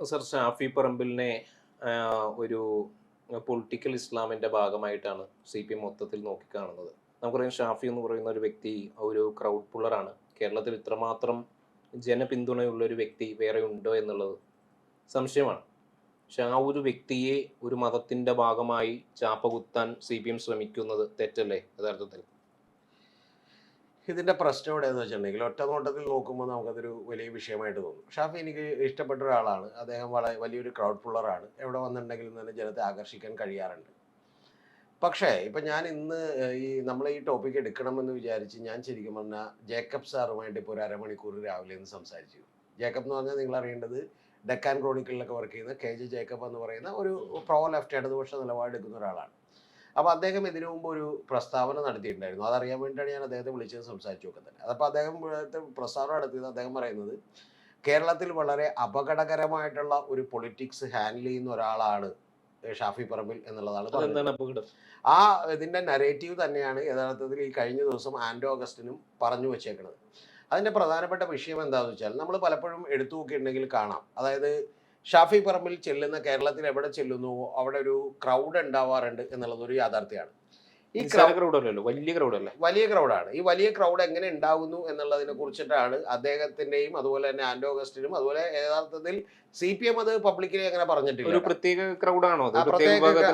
Sir Shafi പറമ്പിലിനെ ഒരു political ഇസ്ലാമിൻ്റെ ഭാഗമായിട്ടാണ് CPM മൊത്തത്തിൽ നോക്കിക്കാണുന്നത്. നമുക്കറിയാം ഷാഫി എന്ന് പറയുന്ന ഒരു വ്യക്തി ഒരു ക്രൗഡ് പുള്ളറാണ്. കേരളത്തിൽ ഇത്രമാത്രം ജനപിന്തുണയുള്ള ഒരു വ്യക്തി വേറെ ഉണ്ടോ എന്നുള്ളത് സംശയമാണ്. പക്ഷെ ആ ഒരു വ്യക്തിയെ ഒരു മതത്തിൻ്റെ ഭാഗമായി ചാപ്പകുത്താൻ CPM ശ്രമിക്കുന്നത് തെറ്റല്ലേ യഥാർത്ഥത്തിൽ? ഇതിൻ്റെ പ്രശ്നം എവിടെയെന്ന് വെച്ചിട്ടുണ്ടെങ്കിൽ ഒറ്റ നോട്ടത്തിൽ നോക്കുമ്പോൾ നമുക്കതൊരു വലിയ വിഷയമായിട്ട് തോന്നും. ഷാഫി എനിക്ക് ഇഷ്ടപ്പെട്ട ഒരാളാണ്. അദ്ദേഹം വലിയൊരു ക്രൗഡ് പുള്ളറാണ്. എവിടെ വന്നിട്ടുണ്ടെങ്കിലും തന്നെ ജനത്തെ ആകർഷിക്കാൻ കഴിയാറുണ്ട്. പക്ഷേ ഇപ്പം ഞാൻ ഇന്ന് നമ്മൾ ഈ ടോപ്പിക് എടുക്കണമെന്ന് വിചാരിച്ച് ഞാൻ ശരിക്കും പറഞ്ഞാൽ ജേക്കബ് സാറുമായിട്ട് ഇപ്പോൾ ഒരു അരമണിക്കൂർ രാവിലെ ഒന്ന് സംസാരിച്ചു. ജേക്കബ് എന്ന് പറഞ്ഞാൽ നിങ്ങൾ അറിയേണ്ടത് ഡെക്കാൻ ക്രോണിക്കിളിലൊക്കെ വർക്ക് ചെയ്യുന്ന KJ ജേക്കബ് എന്ന് പറയുന്ന ഒരു പ്രോ ലെഫ്റ്റ് ഇടതുപക്ഷ നിലപാടെടുക്കുന്ന ഒരാളാണ്. അപ്പോൾ അദ്ദേഹം ഇതിനു മുമ്പ് ഒരു പ്രസ്താവന നടത്തിയിട്ടുണ്ടായിരുന്നു. അതറിയാൻ വേണ്ടിയിട്ടാണ് ഞാൻ അദ്ദേഹത്തെ വിളിച്ചത് സംസാരിച്ചു നോക്കുന്നത്. അതപ്പോൾ അദ്ദേഹം പ്രസ്താവന നടത്തിയത് അദ്ദേഹം പറയുന്നത് കേരളത്തിൽ വളരെ അപകടകരമായിട്ടുള്ള ഒരു പൊളിറ്റിക്സ് ഹാൻഡിൽ ചെയ്യുന്ന ഒരാളാണ് ഷാഫി പറമ്പിൽ എന്നുള്ളതാണ് പറഞ്ഞത്. ആ ഇതിൻ്റെ നരേറ്റീവ് തന്നെയാണ് യഥാർത്ഥത്തിൽ ഈ കഴിഞ്ഞ ദിവസം ആൻഡോ അഗസ്റ്റിനും പറഞ്ഞു വെച്ചേക്കുന്നത്. അതിൻ്റെ പ്രധാനപ്പെട്ട വിഷയം എന്താണെന്ന് വെച്ചാൽ നമ്മൾ പലപ്പോഴും എടുത്തു നോക്കിയിട്ടുണ്ടെങ്കിൽ കാണാം. അതായത് ഷാഫി പറമ്പിൽ ചെല്ലുന്ന കേരളത്തിൽ എവിടെ ചെല്ലുന്നുവോ അവിടെ ഒരു ക്രൗഡ് ഉണ്ടാവാറുണ്ട് എന്നുള്ളത് ഒരു യാഥാർത്ഥ്യമാണ്. ഈ വലിയ ക്രൗഡാണ്. ഈ വലിയ ക്രൗഡ് എങ്ങനെ ഉണ്ടാകുന്നു എന്നുള്ളതിനെ കുറിച്ചിട്ടാണ് അദ്ദേഹത്തിന്റെയും അതുപോലെ തന്നെ ആൻഡോ അഗസ്റ്റിനും അതുപോലെ യഥാർത്ഥത്തിൽ CPM അത് പബ്ലിക്കിനെ അങ്ങനെ പറഞ്ഞിട്ടില്ല. ഒരു പ്രത്യേക ക്രൗഡാണോ?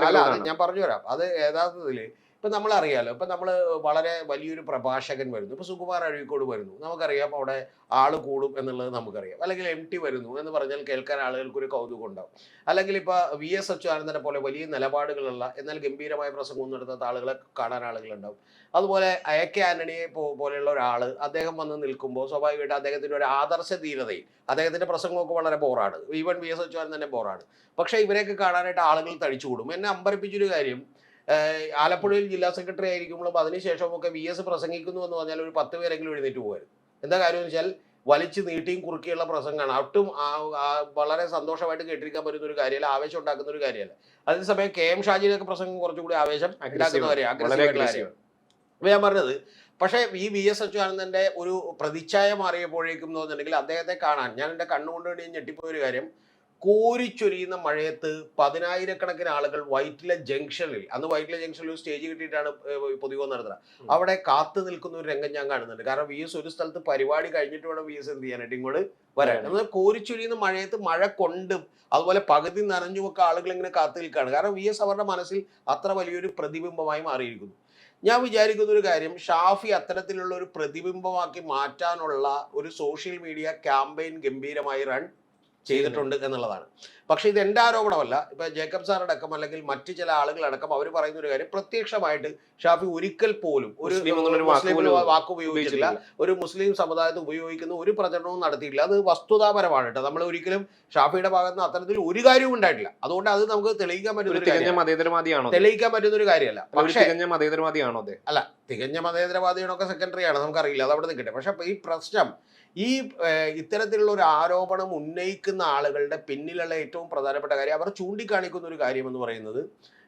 അല്ല, ഞാൻ പറഞ്ഞു തരാം. അത് യഥാർത്ഥത്തില് ഇപ്പൊ നമ്മൾ അറിയാലോ, ഇപ്പൊ നമ്മൾ വളരെ വലിയൊരു പ്രഭാഷകൻ വരുന്നു, ഇപ്പൊ സുകുമാർ അഴീക്കോട് വരുന്നു, നമുക്കറിയാം അവിടെ ആള് കൂടും എന്നുള്ളത് നമുക്കറിയാം. അല്ലെങ്കിൽ MT വരുന്നു എന്ന് പറഞ്ഞാൽ കേൾക്കാൻ ആളുകൾക്ക് ഒരു കൗതുകം ഉണ്ടാവും. അല്ലെങ്കിൽ ഇപ്പൊ VS അച്യുതാനന്ദനെ പോലെ വലിയ നിലപാടുകളുള്ള എന്നാൽ ഗംഭീരമായ പ്രസംഗം നടത്താത്ത ആളുകളെ കാണാൻ ആളുകളുണ്ടാവും. അതുപോലെ AK ആന്റണിയെ പോലെയുള്ള ഒരാൾ അദ്ദേഹം വന്ന് നിൽക്കുമ്പോൾ സ്വാഭാവികമായിട്ട് അദ്ദേഹത്തിന്റെ ഒരു ആദർശ ധീരതയിൽ അദ്ദേഹത്തിന്റെ പ്രസംഗമൊക്കെ വളരെ ബോറാണ്. ഈവൻ VS അച്യുതാനന്ദൻ ബോറാണ്. പക്ഷെ ഇവരെയൊക്കെ കാണാനായിട്ട് ആളുകൾ തടിച്ചുകൂടും. എന്നെ അമ്പരപ്പിച്ചൊരു കാര്യം, ആലപ്പുഴയിൽ ജില്ലാ സെക്രട്ടറി ആയിരിക്കുമ്പോഴും അതിനുശേഷമൊക്കെ VS പ്രസംഗിക്കുന്നു എന്ന് പറഞ്ഞാൽ ഒരു 10 പേരെങ്കിലും എഴുന്നേറ്റ് പോകുമായിരുന്നു. എന്താ കാര്യം എന്ന് വെച്ചാൽ വലിച്ചു നീട്ടിയും കുറുക്കിയുള്ള പ്രസംഗമാണ്. ഒട്ടും വളരെ സന്തോഷമായിട്ട് കേട്ടിരിക്കാൻ പറ്റുന്ന ഒരു കാര്യമല്ല, ആവേശം ഉണ്ടാക്കുന്ന ഒരു കാര്യമല്ല. അതേസമയം KM ഷാജിയുടെയൊക്കെ പ്രസംഗം കുറച്ചുകൂടി ആവേശം ഉണ്ടാക്കുന്നവരെയാണ്. അപ്പൊ ഞാൻ പറഞ്ഞത്, പക്ഷേ ഈ VS അച്യുതാനന്ദന്റെ ഒരു പ്രതിച്ഛായ മാറിയപ്പോഴേക്കും എന്ന് പറഞ്ഞിട്ടുണ്ടെങ്കിൽ അദ്ദേഹത്തെ കാണാൻ ഞാൻ എൻ്റെ കണ്ണുകൊണ്ട് ഞെട്ടിപ്പോയൊരു കാര്യം, കോരിച്ചൊരിയുന്ന മഴയത്ത് 10,000-കണക്കിന് ആളുകൾ വൈറ്റില ജംഗ്ഷനിൽ, അന്ന് വൈറ്റില ജംഗ്ഷനിൽ ഒരു സ്റ്റേജ് കിട്ടിയിട്ടാണ് പൊതുയോഗം നടത്തുന്നത്, അവിടെ കാത്തു നിൽക്കുന്ന ഒരു രംഗം ഞാൻ കാണുന്നുണ്ട്. കാരണം VS ഒരു സ്ഥലത്ത് പരിപാടി കഴിഞ്ഞിട്ട് വേണം VS എന്ത് ചെയ്യാനായിട്ട് ഇങ്ങോട്ട് വരാൻ. എന്നാൽ കോരിച്ചൊരിയുന്ന മഴയത്ത് മഴ കൊണ്ടും അതുപോലെ പകുതി നനഞ്ഞുമൊക്കെ ആളുകൾ ഇങ്ങനെ കാത്തു നിൽക്കുകയാണ്. കാരണം VS അവരുടെ മനസ്സിൽ അത്ര വലിയൊരു പ്രതിബിംബമായി മാറിയിരിക്കുന്നു. ഞാൻ വിചാരിക്കുന്ന ഒരു കാര്യം, ഷാഫി അത്തരത്തിലുള്ള ഒരു പ്രതിബിംബമാക്കി മാറ്റാനുള്ള ഒരു സോഷ്യൽ മീഡിയ ക്യാമ്പയിൻ ഗംഭീരമായി റൺ ചെയ്തിട്ടുണ്ട് എന്നുള്ളതാണ്. പക്ഷെ ഇത് എൻ്റെ ആരോപണമല്ല. ഇപ്പൊ ജേക്കബ് സാർ അടക്കം അല്ലെങ്കിൽ മറ്റു ചില ആളുകളടക്കം അവർ പറയുന്ന ഒരു കാര്യം, പ്രത്യക്ഷമായിട്ട് ഷാഫി ഒരിക്കൽ പോലും ഒരു മുസ്ലിം വാക്ക് ഉപയോഗിച്ചിട്ടില്ല, ഒരു മുസ്ലിം സമുദായത്തെ ഉപയോഗിക്കുന്ന ഒരു പ്രചരണവും നടത്തിയിട്ടില്ല. അത് വസ്തുതാപരമാണ് കേട്ടോ. നമ്മൾ ഒരിക്കലും ഷാഫിയുടെ ഭാഗത്ത് നിന്ന് അത്തരത്തിൽ ഒരു കാര്യവും ഉണ്ടായിട്ടില്ല. അതുകൊണ്ട് അത് നമുക്ക് തെളിയിക്കാൻ പറ്റുന്ന ഒരു കാര്യമല്ല. പക്ഷേ അല്ല, തികഞ്ഞ മതേതരവാദിയാണൊക്കെ സെക്കൻഡറിയാണ്, നമുക്കറിയില്ല, അത് അവിടെ നിൽക്കട്ടെ. പക്ഷെ ഈ പ്രശ്നം, ഈ ഇത്തരത്തിലുള്ള ഒരു ആരോപണം ഉന്നയിക്കുന്ന ആളുകളുടെ പിന്നിലുള്ള ഏറ്റവും പ്രധാനപ്പെട്ട കാര്യം, അവർ ചൂണ്ടിക്കാണിക്കുന്ന ഒരു കാര്യം എന്ന് പറയുന്നത്,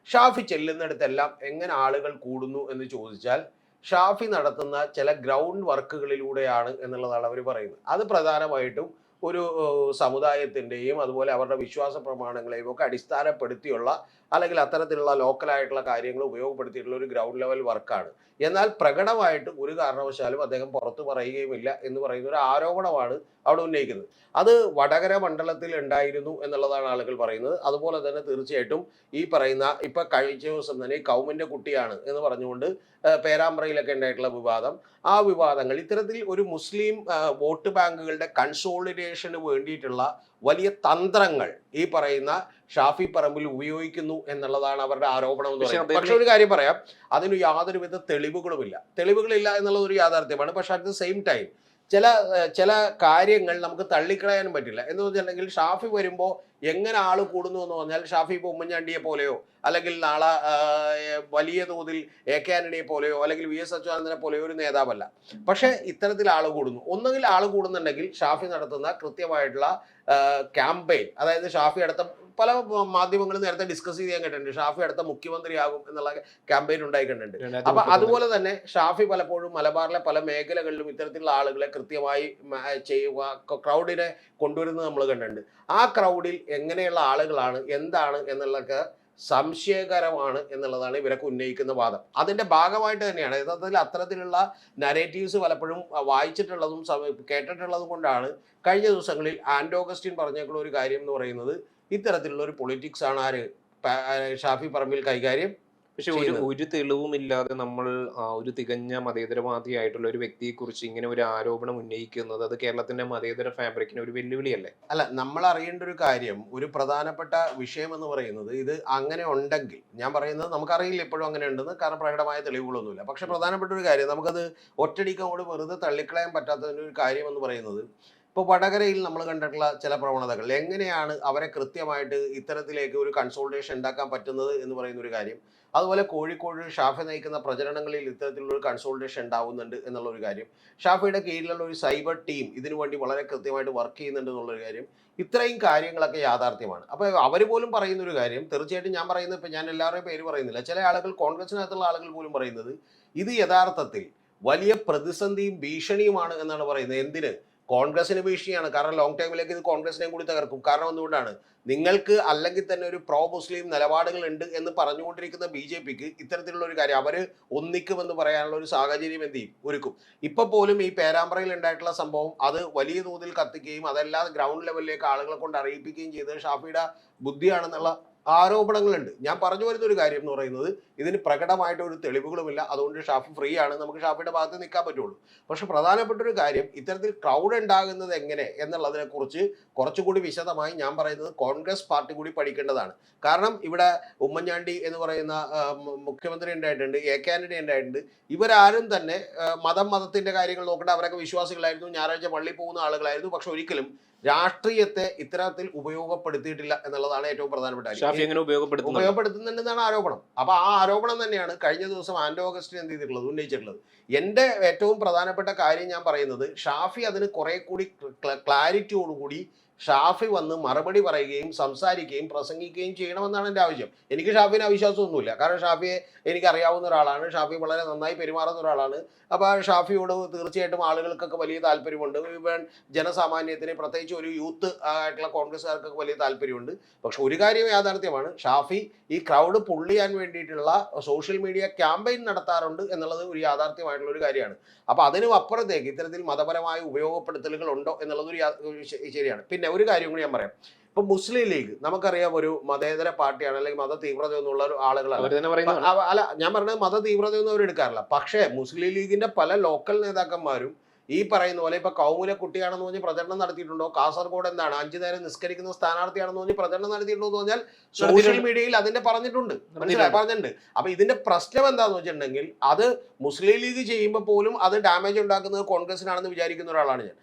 ഷാഫി ചെല്ലുന്നിടത്തെല്ലാം എങ്ങനെ ആളുകൾ കൂടുന്നു എന്ന് ചോദിച്ചാൽ ഷാഫി നടത്തുന്ന ചില ഗ്രൗണ്ട് വർക്കുകളിലൂടെയാണ് എന്നുള്ളതാണ് അവർ പറയുന്നത്. അത് പ്രധാനമായിട്ടും ഒരു സമുദായത്തിൻ്റെയും അതുപോലെ അവരുടെ വിശ്വാസ പ്രമാണങ്ങളെയും ഒക്കെ അടിസ്ഥാനപ്പെടുത്തിയുള്ള അല്ലെങ്കിൽ അത്തരത്തിലുള്ള ലോക്കലായിട്ടുള്ള കാര്യങ്ങൾ ഉപയോഗപ്പെടുത്തിയിട്ടുള്ള ഒരു ഗ്രൗണ്ട് ലെവൽ വർക്കാണ്. എന്നാൽ പ്രകടമായിട്ട് ഒരു കാരണവശാലും അദ്ദേഹം പുറത്തു പറയുകയുമില്ല എന്ന് പറയുന്ന ഒരു ആരോപണമാണ് അവിടെ ഉന്നയിക്കുന്നത്. അത് വടകര മണ്ഡലത്തിൽ ഉണ്ടായിരുന്നു എന്നുള്ളതാണ് ആളുകൾ പറയുന്നത്. അതുപോലെ തന്നെ തീർച്ചയായിട്ടും ഈ പറയുന്ന ഇപ്പൊ കഴിഞ്ഞ ദിവസം തന്നെ കൗമിന്റെ കുട്ടിയാണ് എന്ന് പറഞ്ഞുകൊണ്ട് പേരാമ്പ്രയിലൊക്കെ ഉണ്ടായിട്ടുള്ള വിവാദം, ആ വിവാദങ്ങൾ ഇത്തരത്തിൽ ഒരു മുസ്ലിം വോട്ട് ബാങ്കുകളുടെ കൺസോളിഡേഷന് വേണ്ടിയിട്ടുള്ള വലിയ തന്ത്രങ്ങൾ ഈ പറയുന്ന ഷാഫി പറമ്പിൽ ഉപയോഗിക്കുന്നു എന്നുള്ളതാണ് അവരുടെ ആരോപണം എന്ന് പറയുന്നത്. പക്ഷെ ഒരു കാര്യം പറയാം, അതിന് യാതൊരുവിധ തെളിവുകളില്ല എന്നുള്ളത് ഒരു യാഥാർത്ഥ്യമാണ്. പക്ഷെ അറ്റ് ദ സെയിം ടൈം ചില കാര്യങ്ങൾ നമുക്ക് തള്ളിക്കളയാനും പറ്റില്ല. എന്ന് വെച്ചിട്ടുണ്ടെങ്കിൽ ഷാഫി വരുമ്പോൾ എങ്ങനെ ആള് കൂടുന്നു എന്ന് പറഞ്ഞാൽ, ഷാഫി ഇപ്പോൾ ഉമ്മൻചാണ്ടിയെ പോലെയോ അല്ലെങ്കിൽ നാളെ വലിയ തോതിൽ AK ആന്റണിയെ പോലെയോ അല്ലെങ്കിൽ VS അച്യുതാനന്ദനെ പോലെയോ ഒരു നേതാവല്ല. പക്ഷെ ഇത്തരത്തിൽ ആള് കൂടുന്നു. ഒന്നുകിൽ ആള് കൂടുന്നുണ്ടെങ്കിൽ ഷാഫി നടത്തുന്ന കൃത്യമായിട്ടുള്ള ക്യാമ്പയിൻ, അതായത് ഷാഫി അടുത്ത പല മാധ്യമങ്ങളും നേരത്തെ ഡിസ്കസ് ചെയ്യാൻ കേട്ടിട്ടുണ്ട്, ഷാഫി അടുത്ത മുഖ്യമന്ത്രിയാകും എന്നുള്ള ക്യാമ്പയിൻ ഉണ്ടായി കണ്ടിട്ടുണ്ട്. അപ്പൊ അതുപോലെ തന്നെ ഷാഫി പലപ്പോഴും മലബാറിലെ പല മേഖലകളിലും ഇത്തരത്തിലുള്ള ആളുകളെ കൃത്യമായി ക്രൗഡിനെ കൊണ്ടുവരുന്നത് നമ്മൾ കണ്ടിട്ടുണ്ട്. ആ ക്രൗഡിൽ എങ്ങനെയുള്ള ആളുകളാണ്, എന്താണ് എന്നുള്ളതൊക്കെ സംശയകരമാണ് എന്നുള്ളതാണ് ഇവരൊക്കെ ഉന്നയിക്കുന്ന വാദം. അതിന്റെ ഭാഗമായിട്ട് തന്നെയാണ് യഥാർത്ഥത്തിൽ അത്തരത്തിലുള്ള നരേറ്റീവ്സ് പലപ്പോഴും വായിച്ചിട്ടുള്ളതും കേട്ടിട്ടുള്ളതും കൊണ്ടാണ് കഴിഞ്ഞ ദിവസങ്ങളിൽ ആൻഡ് ഓഗസ്റ്റിൻ പറഞ്ഞേക്കുള്ള ഒരു കാര്യം എന്ന് പറയുന്നത് ഇത്തരത്തിലുള്ള ഒരു പൊളിറ്റിക്സ് ആണ് ഷാഫി പറമ്പിൽ കൈകാര്യം പക്ഷെ ഒരു തെളിവുമില്ലാതെ നമ്മൾ ഒരു തികഞ്ഞ മതേതരവാദിയായിട്ടുള്ള ഒരു വ്യക്തിയെക്കുറിച്ച് ഇങ്ങനെ ഒരു ആരോപണം ഉന്നയിക്കുന്നത് അത് കേരളത്തിന്റെ മതേതര ഫാബ്രിക്കിന് ഒരു വെല്ലുവിളിയല്ലേ? അല്ല, നമ്മൾ അറിയേണ്ട ഒരു കാര്യം, ഒരു പ്രധാനപ്പെട്ട വിഷയം എന്ന് പറയുന്നത് ഇത് അങ്ങനെ ഉണ്ടെങ്കിൽ, ഞാൻ പറയുന്നത് നമുക്കറിയില്ല ഇപ്പോഴും അങ്ങനെ ഉണ്ടെന്ന്, കാരണം പ്രകടമായ തെളിവുകളൊന്നുമില്ല. പക്ഷെ പ്രധാനപ്പെട്ട ഒരു കാര്യം, നമുക്കത് ഒറ്റയടിക്ക് അങ്ങോട്ട് വെറുതെ തള്ളിക്കളയാൻ പറ്റാത്തതിൻ്റെ ഒരു കാര്യം എന്ന് പറയുന്നത്, ഇപ്പോൾ വടകരയിൽ നമ്മൾ കണ്ടിട്ടുള്ള ചില പ്രവണതകൾ എങ്ങനെയാണ് അവരെ കൃത്യമായിട്ട് ഇത്തരത്തിലേക്ക് ഒരു കൺസോൾട്ടേഷൻ ഉണ്ടാക്കാൻ പറ്റുന്നത് എന്ന് പറയുന്ന ഒരു കാര്യം. അതുപോലെ കോഴിക്കോട് ഷാഫി നയിക്കുന്ന പ്രചരണങ്ങളിൽ ഇത്തരത്തിലുള്ള ഒരു കൺസോൾട്ടേഷൻ ഉണ്ടാവുന്നുണ്ട് എന്നുള്ള ഒരു കാര്യം. ഷാഫിയുടെ കീഴിലുള്ള ഒരു സൈബർ ടീം ഇതിനു വേണ്ടി വളരെ കൃത്യമായിട്ട് വർക്ക് ചെയ്യുന്നുണ്ട് എന്നുള്ളൊരു കാര്യം. ഇത്രയും കാര്യങ്ങളൊക്കെ യാഥാർത്ഥ്യമാണ്. അപ്പോൾ അവർ പോലും പറയുന്ന ഒരു കാര്യം, തീർച്ചയായിട്ടും ഞാൻ പറയുന്നത്, ഇപ്പം ഞാൻ എല്ലാവരുടെയും പേര് പറയുന്നില്ല, ചില ആളുകൾ, കോൺഗ്രസിനകത്തുള്ള ആളുകൾ പോലും പറയുന്നത് ഇത് യഥാർത്ഥത്തിൽ വലിയ പ്രതിസന്ധിയും ഭീഷണിയുമാണ് എന്നാണ് പറയുന്നത്. എന്തിന്? കോൺഗ്രസിന് ഭീഷണിയാണ്. കാരണം ലോങ് ടൈമിലേക്ക് ഇത് കോൺഗ്രസിനെയും കൂടി തകർക്കും. കാരണം എന്തുകൊണ്ടാണ്? നിങ്ങൾക്ക് അല്ലെങ്കിൽ തന്നെ ഒരു പ്രോ മുസ്ലിം നിലപാടുകൾ ഉണ്ട് എന്ന് പറഞ്ഞുകൊണ്ടിരിക്കുന്ന BJPക്ക് ഇത്തരത്തിലുള്ള ഒരു കാര്യം, അവർ ഒന്നിക്കുമെന്ന് പറയാനുള്ള ഒരു സാഹചര്യം എന്ത് ചെയ്യും? ഒരുക്കും. ഇപ്പൊ പോലും ഈ പേരാമ്പ്രയിൽ ഉണ്ടായിട്ടുള്ള സംഭവം അത് വലിയ തോതിൽ കത്തിക്കുകയും അതെല്ലാം ഗ്രൗണ്ട് ലെവലിലേക്ക് ആളുകളെ കൊണ്ട് അറിയിപ്പിക്കുകയും ചെയ്തത് ഷാഫിയുടെ ബുദ്ധിയാണെന്നുള്ള ആരോപണങ്ങളുണ്ട്. ഞാൻ പറഞ്ഞു വരുന്ന ഒരു കാര്യം എന്ന് പറയുന്നത്, ഇതിന് പ്രകടമായിട്ട് ഒരു തെളിവുകളുമില്ല. അതുകൊണ്ട് ഷാഫി ഫ്രീ ആണ്, നമുക്ക് ഷാഫിയുടെ ഭാഗത്ത് നിൽക്കാൻ പറ്റുള്ളൂ. പക്ഷെ പ്രധാനപ്പെട്ട ഒരു കാര്യം, ഇത്തരത്തിൽ ക്രൗഡ് ഉണ്ടാകുന്നത് എങ്ങനെ എന്നുള്ളതിനെക്കുറിച്ച് കുറച്ചുകൂടി വിശദമായി ഞാൻ പറയുന്നത് കോൺഗ്രസ് പാർട്ടി കൂടി പഠിക്കേണ്ടതാണ്. കാരണം ഇവിടെ ഉമ്മൻചാണ്ടി എന്ന് പറയുന്ന മുഖ്യമന്ത്രി ഉണ്ടായിട്ടുണ്ട്, AK ആന്റണി ഉണ്ടായിട്ടുണ്ട്. ഇവരാരും തന്നെ മതത്തിന്റെ കാര്യങ്ങൾ നോക്കേണ്ട, അവരൊക്കെ വിശ്വാസികളായിരുന്നു, ഞായറാഴ്ച പള്ളിയിൽ പോകുന്ന ആളുകളായിരുന്നു. പക്ഷെ ഒരിക്കലും രാഷ്ട്രീയത്തെ ഇത്തരത്തിൽ ഉപയോഗപ്പെടുത്തിയിട്ടില്ല എന്നുള്ളതാണ് ഏറ്റവും പ്രധാനപ്പെട്ട കാര്യം. ഉപയോഗപ്പെടുത്തുന്നുണ്ടെന്നാണ് ആരോപണം. അപ്പൊ ആ ആരോപണം തന്നെയാണ് കഴിഞ്ഞ ദിവസം ആൻഡ് ഓഗസ്റ്റിൻ എന്ത് ചെയ്തിട്ടുള്ളത്, ഉന്നയിച്ചിട്ടുള്ളത്. എന്റെ ഏറ്റവും പ്രധാനപ്പെട്ട കാര്യം ഞാൻ പറയുന്നത്, ഷാഫി അതിന് കുറെ കൂടി ക്ലാരിറ്റിയോടുകൂടി ഷാഫി വന്ന് മറുപടി പറയുകയും സംസാരിക്കുകയും പ്രസംഗിക്കുകയും ചെയ്യണമെന്നാണ് എൻ്റെ ആവശ്യം. എനിക്ക് ഷാഫിനെ അവിശ്വാസമൊന്നുമില്ല. കാരണം ഷാഫിയെ എനിക്കറിയാവുന്ന ഒരാളാണ്, ഷാഫി വളരെ നന്നായി പെരുമാറുന്ന ഒരാളാണ്. അപ്പോൾ ഷാഫിയോട് തീർച്ചയായിട്ടും ആളുകൾക്കൊക്കെ വലിയ താല്പര്യമുണ്ട്. ഇവൻ ജനസാമാന്യത്തിന്, പ്രത്യേകിച്ച് ഒരു യൂത്ത് ആയിട്ടുള്ള കോൺഗ്രസ്സുകാർക്കൊക്കെ വലിയ താല്പര്യമുണ്ട്. പക്ഷെ ഒരു കാര്യം യാഥാർത്ഥ്യമാണ്, ഷാഫി ഈ ക്രൗഡ് പുള്ളിയാൻ വേണ്ടിയിട്ടുള്ള സോഷ്യൽ മീഡിയ ക്യാമ്പയിൻ നടത്താറുണ്ട് എന്നുള്ളത് ഒരു യാഥാർത്ഥ്യമായിട്ടുള്ള ഒരു കാര്യമാണ്. അപ്പോൾ അതിനും അപ്പുറത്തേക്ക് ഇത്തരത്തിൽ മതപരമായ ഉപയോഗപ്പെടുത്തലുകൾ ഉണ്ടോ എന്നുള്ളത് ശരിയാണ്. പിന്നെ ഒരു കാര്യം കൂടി ഞാൻ പറയാം. ഇപ്പൊ മുസ്ലിം ലീഗ് നമുക്കറിയാം ഒരു മതേതര പാർട്ടിയാണ്, അല്ലെങ്കിൽ മത തീവ്രതയൊന്നുള്ള ആളുകളാണ്. അല്ല, ഞാൻ പറഞ്ഞത് മത തീവ്രതയൊന്നും അവർ എടുക്കാറില്ല. പക്ഷേ മുസ്ലിം ലീഗിന്റെ പല ലോക്കൽ നേതാക്കന്മാരും ഈ പറയുന്ന പോലെ ഇപ്പൊ കൗമുലെ കുട്ടിയാണെന്ന് പറഞ്ഞ് പ്രചരണം നടത്തിയിട്ടുണ്ടോ? കാസർഗോഡ് എന്താണ് 5 നേരം നിസ്കരിക്കുന്ന സ്ഥാനാർത്ഥിയാണെന്ന് പറഞ്ഞ് പ്രചരണം നടത്തിയിട്ടുണ്ടോ എന്ന് പറഞ്ഞാൽ സോഷ്യൽ മീഡിയയിൽ അതിന്റെ പറഞ്ഞിട്ടുണ്ട്. അപ്പൊ ഇതിന്റെ പ്രശ്നം എന്താന്ന് വെച്ചിട്ടുണ്ടെങ്കിൽ, അത് മുസ്ലിം ലീഗ് ചെയ്യുമ്പോൾ പോലും അത് ഡാമേജ് ഉണ്ടാക്കുന്നത് കോൺഗ്രസിനാണെന്ന് വിചാരിക്കുന്ന ഒരാളാണ് ഞാൻ.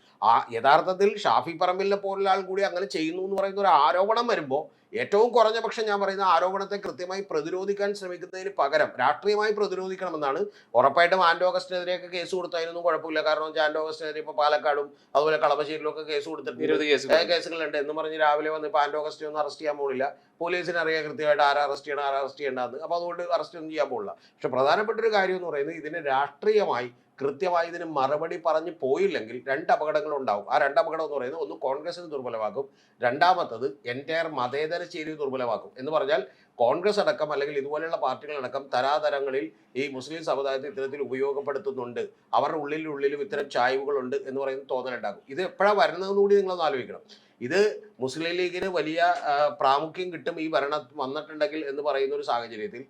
യഥാർത്ഥത്തിൽ ഷാഫി പറമ്പിലിനെ പോലുള്ള ആൾ കൂടി അങ്ങനെ ചെയ്യുന്നു എന്ന് പറയുന്ന ഒരു ആരോപണം വരുമ്പോൾ, ഏറ്റവും കുറഞ്ഞ പക്ഷം ഞാൻ പറയുന്ന ആരോപണത്തെ കൃത്യമായി പ്രതിരോധിക്കാൻ ശ്രമിക്കുന്നതിന് പകരം രാഷ്ട്രീയമായി പ്രതിരോധിക്കണമെന്നാണ്. ഉറപ്പായിട്ടും ആൻഡ് ഓഗസ്റ്റിനെതിരെയൊക്കെ കേസ് കൊടുത്തതിനൊന്നും കുഴപ്പമില്ല. കാരണം ആൻഡ് ഓഗസ്റ്റിനെതിരെ ഇപ്പോൾ പാലക്കാടും അതുപോലെ കളമശ്ശേരിയിലും ഒക്കെ കേസ് കൊടുത്തിട്ടുണ്ട്, കേസുകളുണ്ട് എന്ന് പറഞ്ഞ് രാവിലെ വന്ന് ഇപ്പോൾ ആൻഡ് ഓഗസ്റ്റിനെ ഒന്നും അറസ്റ്റ് ചെയ്യാൻ പോകില്ല. പോലീസിന് അറിയാം കൃത്യമായിട്ട് ആരാ അറസ്റ്റ് ചെയ്യണം, ആരാ അറസ്റ്റ് ചെയ്യേണ്ടതെന്ന്. അപ്പോൾ അതുകൊണ്ട് അറസ്റ്റ് ഒന്നും ചെയ്യാൻ പോകില്ല. പക്ഷെ പ്രധാനപ്പെട്ട ഒരു കാര്യം എന്ന് പറയുന്നത്, ഇതിനെ രാഷ്ട്രീയമായി കൃത്യമായി ഇതിന് മറുപടി പറഞ്ഞ് പോയില്ലെങ്കിൽ 2 അപകടങ്ങൾ ഉണ്ടാവും. ആ 2 അപകടം എന്ന് പറയുന്നത്, ഒന്ന് കോൺഗ്രസിന് ദുർബലമാക്കും, രണ്ടാമത്തത് എൻറ്റയർ മതേതര ചേരി ദുർബലമാക്കും. എന്ന് പറഞ്ഞാൽ കോൺഗ്രസ് അടക്കം അല്ലെങ്കിൽ ഇതുപോലെയുള്ള പാർട്ടികളടക്കം തരാതരങ്ങളിൽ ഈ മുസ്ലിം സമുദായത്തെ ഇത്തരത്തിൽ ഉപയോഗപ്പെടുത്തുന്നുണ്ട്, അവരുടെ ഉള്ളിലും ഇത്തരം ചായ്വുകളുണ്ട് എന്ന് പറയുന്ന തോന്നലുണ്ടാകും. ഇത് എപ്പോഴാണ് വരുന്നതെന്ന് കൂടി നിങ്ങളൊന്ന് ആലോചിക്കണം. ഇത് മുസ്ലിം ലീഗിന് വലിയ പ്രാമുഖ്യം കിട്ടും ഈ ഭരണം വന്നിട്ടുണ്ടെങ്കിൽ എന്ന് പറയുന്ന ഒരു സാഹചര്യത്തിൽ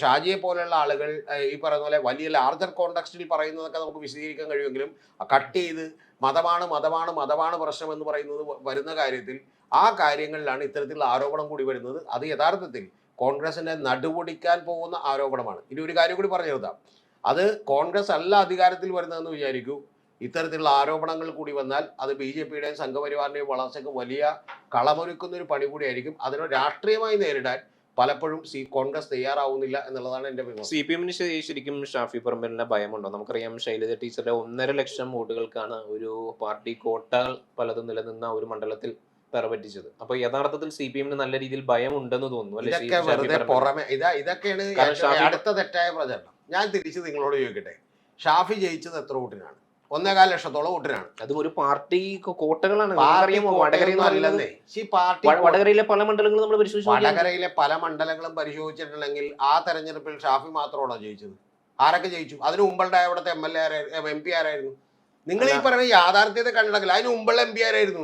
ഷാജിയെ പോലെയുള്ള ആളുകൾ ഈ പറയുന്ന പോലെ വലിയ ലാർജർ കോണ്ടെക്സ്റ്റിൽ പറയുന്നതൊക്കെ നമുക്ക് വിശദീകരിക്കാൻ കഴിയുമെങ്കിലും കട്ട് ചെയ്ത് മതമാണ് പ്രശ്നം എന്ന് പറയുന്നത് വരുന്ന കാര്യത്തിൽ, ആ കാര്യങ്ങളിലാണ് ഇത്തരത്തിലുള്ള ആരോപണം കൂടി വരുന്നത്. അത് യഥാർത്ഥത്തിൽ കോൺഗ്രസിനെ നടുപൊടിക്കാൻ പോകുന്ന ആരോപണമാണ്. ഇനി ഒരു കാര്യം കൂടി പറഞ്ഞു നിർത്താം. അത് കോൺഗ്രസ് അല്ല അധികാരത്തിൽ വരുന്നതെന്ന് വിചാരിക്കൂ, ഇത്തരത്തിലുള്ള ആരോപണങ്ങൾ കൂടി വന്നാൽ അത് BJPയുടെയും സംഘപരിവാറിന്റെയും വളർച്ചയ്ക്ക് വലിയ കളമൊരുക്കുന്ന ഒരു പണി കൂടിയായിരിക്കും. അതിനെ രാഷ്ട്രീയമായി നേരിടാൻ പലപ്പോഴും കോൺഗ്രസ് തയ്യാറാവുന്നില്ല എന്നുള്ളതാണ് എന്റെ വിമർശനം. CPM-ന് ശരിക്കും ഷാഫി പറമ്പിലിനെ ഭയമുണ്ടോ? നമുക്കറിയാം ശൈലജ ടീച്ചറുടെ 1.5 ലക്ഷം വോട്ടുകൾക്കാണ് ഒരു പാർട്ടി കോട്ടകൾ പലതും നിലനിന്ന ഒരു മണ്ഡലത്തിൽ തറപറ്റിച്ചത്. അപ്പൊ യഥാർത്ഥത്തിൽ CPM-ന് നല്ല രീതിയിൽ ഭയം ഉണ്ടെന്ന് തോന്നുന്നു. ഇതൊക്കെയാണ് അടുത്ത തെറ്റായ പ്രചരണം. ഞാൻ തിരിച്ച് നിങ്ങളോട് ചോദിക്കട്ടെ, ഷാഫി ജയിച്ചത് എത്ര വോട്ടിനാണ്? 1.25 ലക്ഷത്തോളം വോട്ടിനാണ്. അതും ഒരു പാർട്ടി കോട്ടകളാണ്. പാർട്ടി വടകര എന്ന് പറയുന്നത് കോട്ടയൊന്നുമല്ലെന്നേ. ഈ പാർട്ടി വടകരയിലെ പല മണ്ഡലങ്ങളും നമ്മൾ പരിശോധിച്ചു. വടകരയിലെ പല മണ്ഡലങ്ങളും പരിശോധിച്ചിട്ടുണ്ടെങ്കിൽ ആ തെരഞ്ഞെടുപ്പിൽ ഷാഫി മാത്രമാണോ ജയിച്ചത്? ആരൊക്കെ ജയിച്ചു? അതിന് മുമ്പുള്ള അവിടുത്തെ MLA MP ആരായിരുന്നു? നിങ്ങൾ ഈ പറയുന്ന യാഥാർത്ഥ്യത്തെ കണ്ടിട്ടില്ല. അതിന് മുമ്പുള്ള MP ആരായിരുന്നു?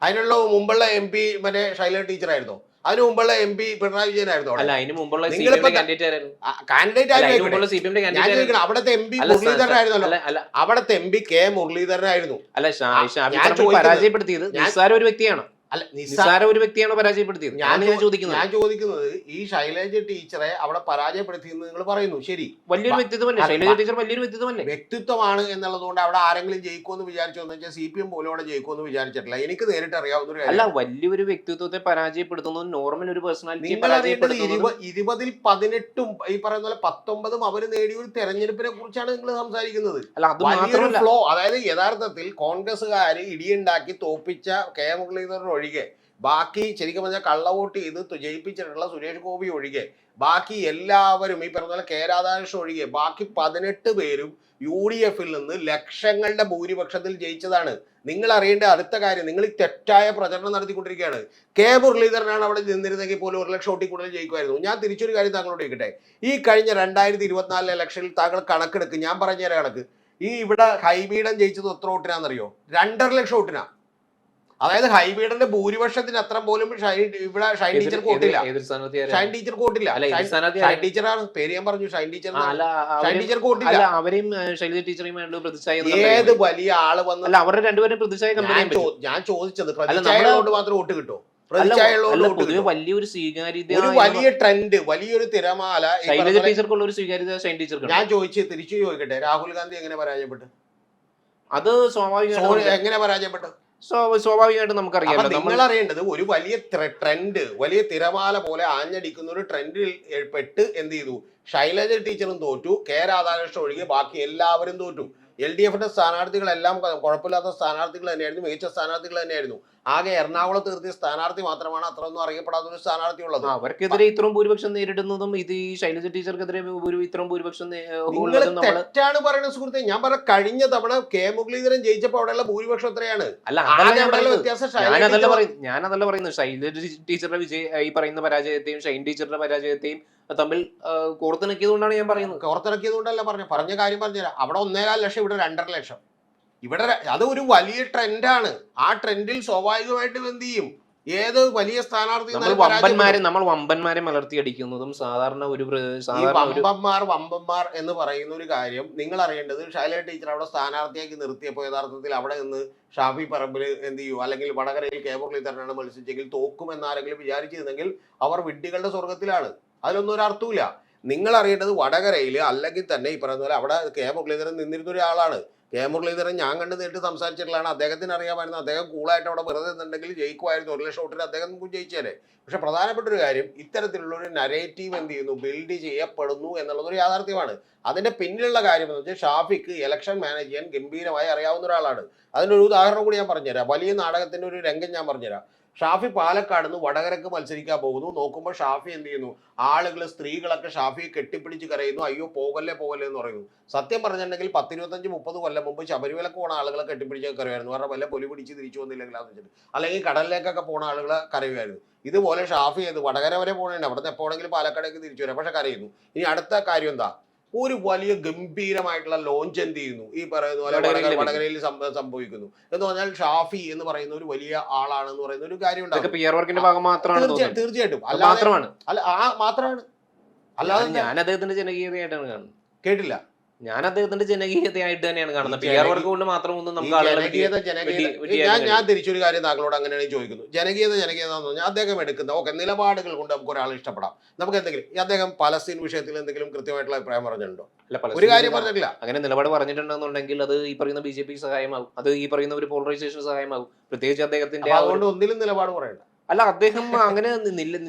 അതിനുള്ള മുമ്പുള്ള MP മറ്റേ ശൈല ടീച്ചറായിരുന്നോ? അതിന് മുമ്പുള്ള MP പിണറായി വിജയനായിരുന്നോ? അല്ല, അതിന് മുമ്പുള്ള കാൻഡിഡേറ്റ് ഞാൻ ചോദിക്കണം. അവിടുത്തെ MP മുരളീധരനായിരുന്നല്ലോ. അവിടുത്തെ MP K മുരളീധരനായിരുന്നു. പരാജയപ്പെടുത്തിയത് നിസ്സാര ഒരു വ്യക്തിയാണ്. അല്ല, നിസ്സാര ഒരു വ്യക്തിയാണ് പരാജയപ്പെടുത്തിയത്. ഞാൻ ചോദിക്കുന്നത് ഈ ശൈലജ ടീച്ചറെ അവിടെ പരാജയപ്പെടുത്തിയെന്ന് നിങ്ങൾ പറയുന്നു. ശരി, വലിയൊരു വ്യക്തിത്വമല്ലേ ശൈലജ ടീച്ചർ? വലിയൊരു വ്യക്തിത്വമല്ലേ? വ്യക്തിത്വമാണ് എന്നുള്ളതുകൊണ്ട് അവിടെ ആരെങ്കിലും ജയിക്കുമെന്ന് വിചാരിച്ചോന്ന് വെച്ചാൽ CPM പോലും അവിടെ ജയിക്കുമെന്ന് വിചാരിച്ചിട്ടില്ല. എനിക്ക് നേരിട്ട് അറിയാവുന്ന ഒരു അല്ല, വലിയൊരു വ്യക്തിത്വത്തെ പരാജയപ്പെടുത്തുന്നത് നോർമൽ ഒരു പേഴ്സണാലിറ്റി. 20-ൽ 18 ഈ പറയുന്ന പോലെ 19 അവർ നേടിയ ഒരു തെരഞ്ഞെടുപ്പിനെ കുറിച്ചാണ് നിങ്ങൾ സംസാരിക്കുന്നത്. വലിയൊരു ഫ്ലോ. അതായത് യഥാർത്ഥത്തിൽ കോൺഗ്രസ്സുകാര് ഇടിയുണ്ടാക്കി തോപ്പിച്ച K മുരളീധരൻ ഒഴികെ ബാക്കി ശരിക്കും പറഞ്ഞാൽ കള്ളവോട്ട് ചെയ്ത് ജയിപ്പിച്ചിട്ടുള്ള സുരേഷ് ഗോപി ഒഴികെ ബാക്കി എല്ലാവരും ഈ പറഞ്ഞ പോലെ K രാധാകൃഷ്ണൻ ഒഴികെ ബാക്കി 18 പേരും UDF-ൽ നിന്ന് ലക്ഷങ്ങളുടെ ഭൂരിപക്ഷത്തിൽ ജയിച്ചതാണ്. നിങ്ങൾ അറിയേണ്ട അടുത്ത കാര്യം, നിങ്ങൾ തെറ്റായ പ്രചരണം നടത്തിക്കൊണ്ടിരിക്കുകയാണ്. K മുരളീധരനാണ് അവിടെ നിന്നിരുന്നെങ്കിൽ പോലും 1 ലക്ഷം വോട്ടിൽ കൂടുതൽ ജയിക്കുമായിരുന്നു. ഞാൻ തിരിച്ചൊരു കാര്യം താങ്കളോട് ചോദിക്കട്ടെ. ഈ കഴിഞ്ഞ 2024 ഇലക്ഷനിൽ താങ്കൾ കണക്കെടുക്ക്, ഞാൻ പറഞ്ഞുതരാം കണക്ക്. ഈ ഇവിടെ ഹൈബീഡൻ ജയിച്ചത് എത്ര വോട്ടിനാണെന്നറിയോ? 2.5 ലക്ഷം വോട്ടിനാ. അതായത് ഹൈബീഡന്റെ ഭൂരിപക്ഷത്തിന് അത്ര പോലും ഇവിടെ ഷൈൻ ടീച്ചർക്ക് വോട്ടില്ല. ഷൈൻ ടീച്ചർക്ക് വോട്ടില്ല. ഷൈൻ ടീച്ചറാണ് പേര് ഞാൻ പറഞ്ഞു. ഷൈൻ ടീച്ചർക്ക് വോട്ടില്ല. ഏത് വലിയ ആള് വന്നു അവരുടെ രണ്ടുപേരും പ്രതിച്ഛായ ഞാൻ ചോദിച്ചത് പ്രതിച്ഛായകളോട് മാത്രം വോട്ട് കിട്ടുമോ? വലിയൊരു സ്വീകാര്യത, ഒരു വലിയ ട്രെൻഡ്, വലിയൊരു തിരമാല ടീച്ചർക്കുള്ള ഒരു സ്വീകാര്യത ഷൈൻ ടീച്ചർക്ക്. ഞാൻ തിരിച്ചു ചോദിക്കട്ടെ, രാഹുൽ ഗാന്ധി എങ്ങനെ പരാജയപ്പെട്ടു? അത് സ്വാഭാവികമായിട്ട് എങ്ങനെ പരാജയപ്പെട്ടു? സ്വാഭാവികമായിട്ട് നമുക്കറിയാം. നിങ്ങൾ അറിയേണ്ടത് ഒരു വലിയ ട്രെൻഡ്, വലിയ തിരമാല പോലെ ആഞ്ഞടിക്കുന്ന ഒരു ട്രെൻഡിൽ പെട്ട് എന്ത് ചെയ്തു? ശൈലജ ടീച്ചറും തോറ്റു, K രാധാകൃഷ്ണൻ ഒഴികെ ബാക്കി എല്ലാവരും തോറ്റു. LDF-ന്റെ സ്ഥാനാർത്ഥികളെല്ലാം കുഴപ്പമില്ലാത്ത സ്ഥാനാർത്ഥികൾ തന്നെയായിരുന്നു, മികച്ച സ്ഥാനാർത്ഥികൾ തന്നെയായിരുന്നു. ആകെ എറണാകുളത്ത് നിർത്തിയ സ്ഥാനാർത്ഥി മാത്രമാണ് അത്രയൊന്നും അറിയപ്പെടാത്ത ഒരു സ്ഥാനാർത്ഥി ഉള്ളത്. അവർക്കെതിരെ ഇത്രയും ഭൂരിപക്ഷം നേരിടുന്നതും ഇത് ഈ ശൈലജ ടീച്ചർക്കെതിരെ ഇത്രയും ഭൂരിപക്ഷം തെറ്റാണ് പറയുന്നത് സുഹൃത്തെ. ഞാൻ പറഞ്ഞ കഴിഞ്ഞ തവണ K മുരളീധരൻ ജയിച്ചപ്പോൾ അവിടെയുള്ള ഭൂരിപക്ഷം എത്രയാണ്? ഞാനതല്ല പറയുന്നത്. ശൈലജ ടീച്ചറുടെ ഈ പറയുന്ന പരാജയത്തെയും ഷൈൻ ടീച്ചറുടെ പരാജയത്തെയും തമ്മിൽ കോർത്തിണക്കിയതുകൊണ്ടാണ് ഞാൻ പറയുന്നത്. കോർത്തിണക്കിയതുകൊണ്ടല്ല പറഞ്ഞ കാര്യം പറഞ്ഞുതരാം. അവിടെ 1.25 ലക്ഷം, ഇവിടെ 2.5 ലക്ഷം. ഇവിടെ അത് ഒരു വലിയ ട്രെൻഡാണ്. ആ ട്രെൻഡിൽ സ്വാഭാവികമായിട്ടും എന്ത് ചെയ്യും? ഏത് വലിയ സ്ഥാനാർത്ഥി നമ്മൾ വമ്പന്മാരെ മലർത്തിയടിക്കുന്നതും സാധാരണ ഒരു വമ്പന്മാർ എന്ന് പറയുന്ന ഒരു കാര്യം നിങ്ങൾ അറിയേണ്ടത്. ശൈലജ ടീച്ചർ അവിടെ സ്ഥാനാർത്ഥിയാക്കി നിർത്തിയപ്പോൾ യഥാർത്ഥത്തിൽ അവിടെ നിന്ന് ഷാഫി പറമ്പിൽ എന്ത് ചെയ്യും, അല്ലെങ്കിൽ വടകരയിൽ K മുരളീധരനാണ് മത്സരിച്ചെങ്കിൽ തോക്കുമെന്ന് ആരെങ്കിലും വിചാരിച്ചിരുന്നെങ്കിൽ അവർ വിഡ്ഢികളുടെ സ്വർഗത്തിലാണ്. അതിലൊന്നും ഒരു അർത്ഥമില്ല. നിങ്ങൾ അറിയേണ്ടത് വടകരയിൽ അല്ലെങ്കിൽ തന്നെ ഈ പറയുന്ന പോലെ അവിടെ K മുരളീധരൻ നിന്നിരുന്ന ഒരാളാണ്. K മുരളീധരൻ ഞാൻ കണ്ട് നേരിട്ട് സംസാരിച്ചിട്ടുള്ളതാണ്. അദ്ദേഹത്തിന് അറിയാമായിരുന്നു അദ്ദേഹം കൂളായിട്ട് അവിടെ വെറുതെ നിന്നുണ്ടെങ്കിൽ ജയിക്കുമായിരുന്നു. 1 ലക്ഷം വോട്ടിന് അദ്ദേഹം ജയിച്ചേനെ. പക്ഷെ പ്രധാനപ്പെട്ട ഒരു കാര്യം, ഇത്തരത്തിലുള്ള ഒരു നരേറ്റീവ് എന്ത് ചെയ്യുന്നു, ബിൽഡ് ചെയ്യപ്പെടുന്നു എന്നുള്ളതൊരു യാഥാർത്ഥ്യമാണ്. അതിന്റെ പിന്നിലുള്ള കാര്യം എന്ന് വെച്ചാൽ ഷാഫിക്ക് ഇലക്ഷൻ മാനേജ് ചെയ്യാൻ ഗംഭീരമായി അറിയാവുന്ന ഒരാളാണ്. അതിനൊരു ഉദാഹരണം കൂടി ഞാൻ പറഞ്ഞുതരാം. വലിയ നാടകത്തിന്റെ ഒരു രംഗം ഞാൻ പറഞ്ഞുതരാം. ഷാഫി പാലക്കാട് നിന്ന് വടകരക്ക് മത്സരിക്കാൻ പോകുന്നു. നോക്കുമ്പോൾ ഷാഫി എന്ത് ചെയ്യുന്നു, ആളുകൾ സ്ത്രീകളൊക്കെ ഷാഫിയെ കെട്ടിപ്പിടിച്ച് കരയുന്നു. അയ്യോ പോകല്ലേ എന്ന് പറയുന്നു. സത്യം പറഞ്ഞിട്ടുണ്ടെങ്കിൽ 10-25-30 കൊല്ലം മുമ്പ് ശബരിമലക്ക് പോണ ആളുകളെ കെട്ടിപ്പിടിച്ച് കരയുമായിരുന്നു. കാരണം വല്ല പൊലി പിടിച്ച് തിരിച്ചു വന്നില്ലെങ്കിൽ എന്ന് വെച്ചിട്ട്, അല്ലെങ്കിൽ കടലിലേക്കൊക്കെ പോണ ആളുകളെ കരയുമായിരുന്നു. ഇതുപോലെ ഷാഫി വടകര വരെ പോകണേ, അവിടുന്ന് എപ്പോഴെങ്കിലും പാലക്കാടേക്ക് തിരിച്ചു വരാം, പക്ഷെ കരയുന്നു. ഇനി അടുത്ത കാര്യം എന്താ, ഒരു വലിയ ഗംഭീരമായിട്ടുള്ള ലോഞ്ച് എന്ത് ചെയ്യുന്നു, ഈ പറയുന്ന പോലെ വടകരയിൽ സംഭവിക്കുന്നു. എന്ന് പറഞ്ഞാൽ ഷാഫി എന്ന് പറയുന്ന ഒരു വലിയ ആളാണെന്ന് പറയുന്ന ഒരു കാര്യം ഉണ്ടാകും. തീർച്ചയായിട്ടും മാത്രമാണ്. അല്ലാതെ ഞാൻ അദ്ദേഹത്തിന്റെ ജനകീയതയായിട്ടാണ് കാണുന്നത്. കേട്ടില്ല. ഞാൻ അദ്ദേഹത്തിന്റെ ജനകീയതയായിട്ട് തന്നെയാണ് കാണുന്നത്. PR വർക്ക് കൊണ്ട് മാത്രം ഒന്നും നമുക്ക് ഞാൻ തിരിച്ചൊരു കാര്യം താങ്കളോട് അങ്ങനെയാണ് ചോദിക്കുന്നു. ജനകീയത എന്ന് പറഞ്ഞാൽ അദ്ദേഹം എടുക്കുന്ന നിലപാടുകൾ കൊണ്ട് നമുക്ക് ഒരാളെ ഇഷ്ടപ്പെടാം. നമുക്ക് എന്തെങ്കിലും അദ്ദേഹം പലസ്തീൻ വിഷയത്തിൽ എന്തെങ്കിലും കൃത്യമായിട്ടുള്ള അഭിപ്രായം പറഞ്ഞിട്ടുണ്ടോ? ഒരു കാര്യം പറഞ്ഞിട്ടില്ല. അങ്ങനെ നിലപാട് പറഞ്ഞിട്ടുണ്ടെന്നുണ്ടെങ്കിൽ അത് ഈ പറയുന്ന BJP സഹായമാകും, അത് ഈ പറയുന്ന ഒരു പോളറൈസേഷൻ സഹായമാകും. പ്രത്യേകിച്ച് അദ്ദേഹത്തിന്റെ അതുകൊണ്ട് ഒന്നിലും നിലപാട് പറയണ്ട. അല്ല, അദ്ദേഹം അങ്ങനെ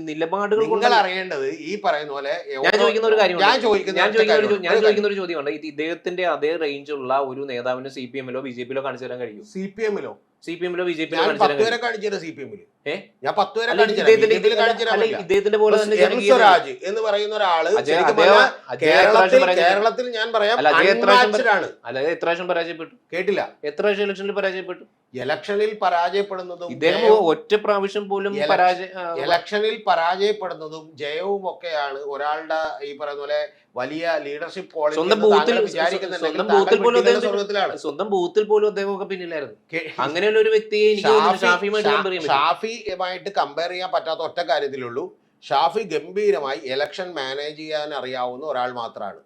നിലപാടുകൾ നിങ്ങൾ അറിയേണ്ടത് ഈ പറയുന്ന പോലെ. ഞാൻ ചോദിക്കുന്ന ഒരു ചോദ്യമുണ്ട്. ഇദ്ദേഹത്തിന്റെ അതേ റേഞ്ചുള്ള ഒരു നേതാവിന് CPM-ലോ BJP-ലോ കാണിച്ചു തരാൻ കഴിയും? CPM-ലോ CPM ബി ജെ പി ഞാൻ 10 വരെ കാണിച്ചു CPM-ൽ. ഞാൻ 10 വരെ കാണിച്ചു ഇദ്ദേഹത്തിന്റെ പോലെ തന്നെ എം സ്വരാജ് എന്ന് പറയുന്ന ഒരാള് കേരളത്തിൽ ഞാൻ പറയാം അല്ലാതെ എത്ര പ്രാവശ്യം പരാജയപ്പെട്ടു കേട്ടില്ല. എത്ര പ്രാവശ്യം ഇലക്ഷനിൽ പരാജയപ്പെട്ടു? ഇലക്ഷനിൽ പരാജയപ്പെടുന്നതും ഇദ്ദേഹം ഒറ്റ പ്രാവശ്യം പോലും ഇലക്ഷനിൽ പരാജയപ്പെടുന്നതും ജയവും ഒക്കെയാണ് ഒരാളുടെ ഈ പറയുന്ന പോലെ വലിയ ലീഡർഷിപ്പ് ക്വാളിറ്റി സ്വന്തം ബൂത്തിൽ പോലും അദ്ദേഹമൊക്കെ പിന്നിലായിരുന്നു. അങ്ങനെയുള്ള ഒരു വ്യക്തിയെ ഷാഫിയുമായിട്ട് കമ്പയർ ചെയ്യാൻ പറ്റാത്ത ഒറ്റ കാര്യത്തിലുള്ളൂ, ഷാഫി ഗംഭീരമായി ഇലക്ഷൻ മാനേജ് ചെയ്യാൻ അറിയാവുന്ന ഒരാൾ മാത്രമാണ്.